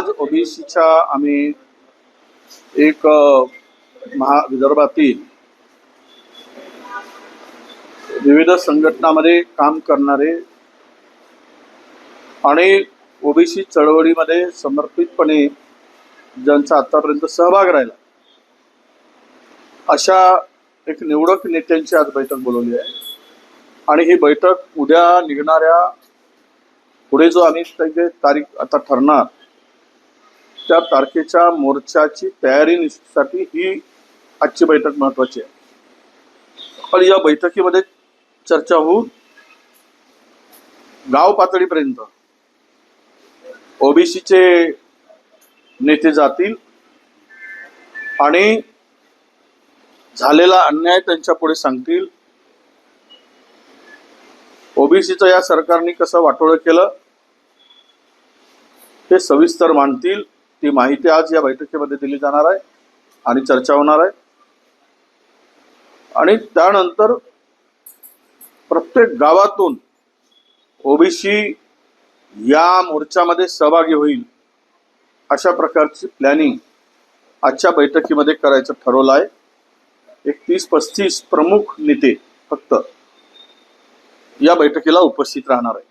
आज ओबीसीच्या आम्ही एक विदर्भातील विविध संघटनांमध्ये काम करणारे आणि ओबीसी चळवळीमध्ये समर्पितपणे ज्यांचा आतापर्यंत सहभाग राहिला अशा एक निवडक नेत्यांची आज बैठक बोलवली आहे। आणि ही बैठक उद्या निघणाऱ्या पुढे जो आम्ही तारीख आता ठरणार त्या तारखेच्या मोर्चाची तयारीसाठी ही आजची बैठक महत्त्वाची आहे। पण या बैठकीमध्ये चर्चा होऊन गाव पातळीपर्यंत ओबीसीचे नेते जातील आणि झालेला अन्याय त्यांच्या पुढे सांगतील। ओबीसीचं या सरकारने कसं वाटोळं केलं ते सविस्तर मांडतील। ती माहिती आज या बैठकीमध्ये दिली जाणार आहे आणि चर्चा होणार आहे। आणि त्यानंतर प्रत्येक गावातून ओबीसी या मोर्चामध्ये सहभागी होईल अशा प्रकारची प्लॅनिंग आजच्या बैठकीमध्ये करायचं ठरवलं आहे। एक 30-35 प्रमुख नेते फक्त या बैठकीला उपस्थित राहणार आहे।